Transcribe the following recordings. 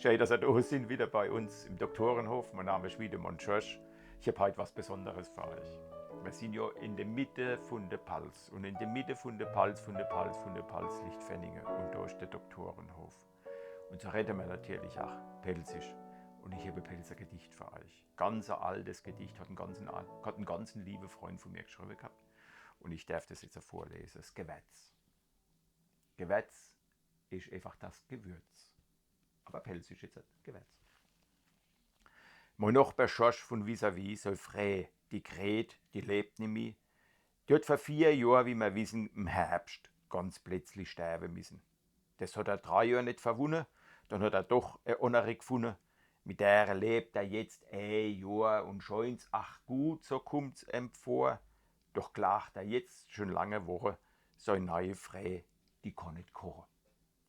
schön, dass ihr da sind, wieder bei uns im Doktorenhof. Mein Name ist Wiedemann Schorsch. Ich habe heute was Besonderes für euch. Wir sind ja in der Mitte von der Pals. Und in der Mitte von der Pals liegt Fenningen. Und da ist der Doktorenhof. Und so reden wir natürlich auch Pelzisch. Und ich habe ein Pelzer Gedicht für euch. Ganz ein altes Gedicht, hat einen ganzen lieben Freund von mir geschrieben gehabt. Und ich darf das jetzt vorlesen. Das Gewätz. Gewätz ist einfach das Gewürz. Aber Pelz ist jetzt ein Gewätz. Mein Nachbar Schorsch von vis-à-vis soll frei, die Gret, die lebt nicht mehr. Die hat vor 4 Jahren, wie wir wissen, im Herbst ganz plötzlich sterben müssen. Das hat er 3 Jahre nicht verwunden, dann hat er doch eine andere gefunden. Mit der lebt er jetzt ein Jahr und scheint's, ach gut, so kommt's ihm vor. Doch klagt er jetzt schon lange Wochen, seine neue Frau, die kann nicht kochen.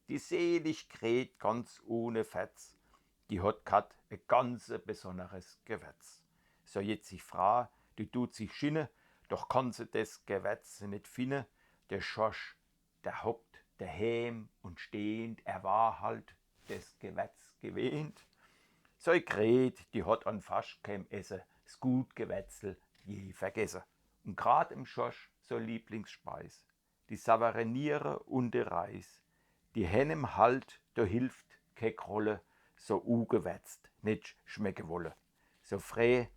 Die selig Gret ganz ohne Fetz, die hat grad ein ganz besonderes Gewätz. So jetzt sich Frau, die tut sich schinnen, doch kann sie das Gewätz nicht finden. Der Schorsch, der hockt daheim und stehend, er war halt das Gewätz gewähnt. So Gret, die hat an fast kein Essen, das gut Gewätzel je vergessen. Und grad im Schorsch so Lieblingsspeis, die saubere Niere und der Reis. Die Hennem halt, da hilft ke Krolle, so ugewetzt, nicht schmecke wolle. So frei,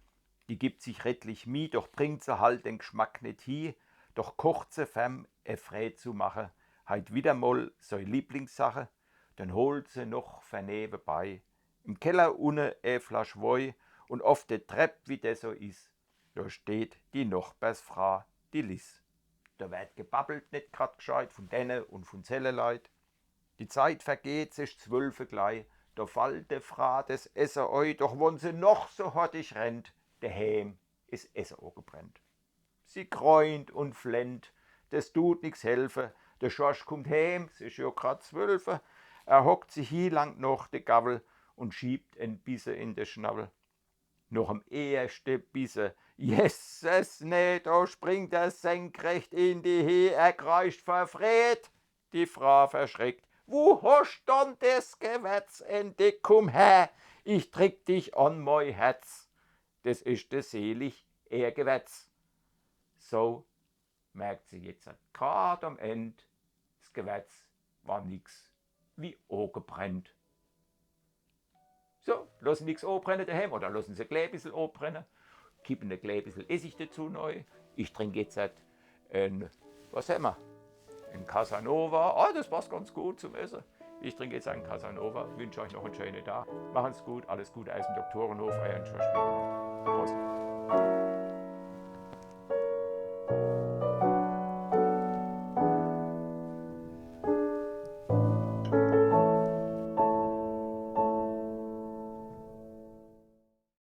die gibt sich rettlich mie, doch bringt sie halt den Geschmack nicht hi, doch kocht sie fem, frei zu machen, halt wieder mal so Lieblingssache, dann holt sie noch vernebe bei. Im Keller unne Flasch Woi und auf der Trepp, wie der so is, da steht die Nachbarsfrau, die Liss. Da wird gebabbelt, nicht grad gescheit von denen und von Zelleleit. Die Zeit vergeht, sich 12 gleich, da fällt de Frau das Essen oi, doch wenn sie noch so hottig rennt, daheim is Essen auch gebrennt. Sie kreunt und flennt, das tut nix helfen, der Schorsch kommt heim, es ist ja grad 12, er hockt sich hier lang noch de Gavel und schiebt ein Bisse in de Schnabel. Noch am ersten Bisse, jesses nee, da springt er senkrecht in die Höhe, er kreischt verfreht. Die Frau verschreckt, wo hast dann das Gewätz entdeckt, komm her, ich trick dich an mein Herz. Das ist das selig Gewätz. So merkt sie jetzt grad am Ende, das Gewätz war nix wie angebrennt. So, lassen nichts anbrennen daheim oder lassen sie ein bisschen anbrennen, kippen ein bisschen Essig dazu neu. Ich trinke jetzt was haben wir? Ein Casanova. Das passt ganz gut zum Essen. Ich trinke jetzt einen Casanova. Wünsche euch noch einen schönen Tag. Machen's gut, alles Gute aus dem Doktorenhof. Euer Schorsch Wiedemann. Prost.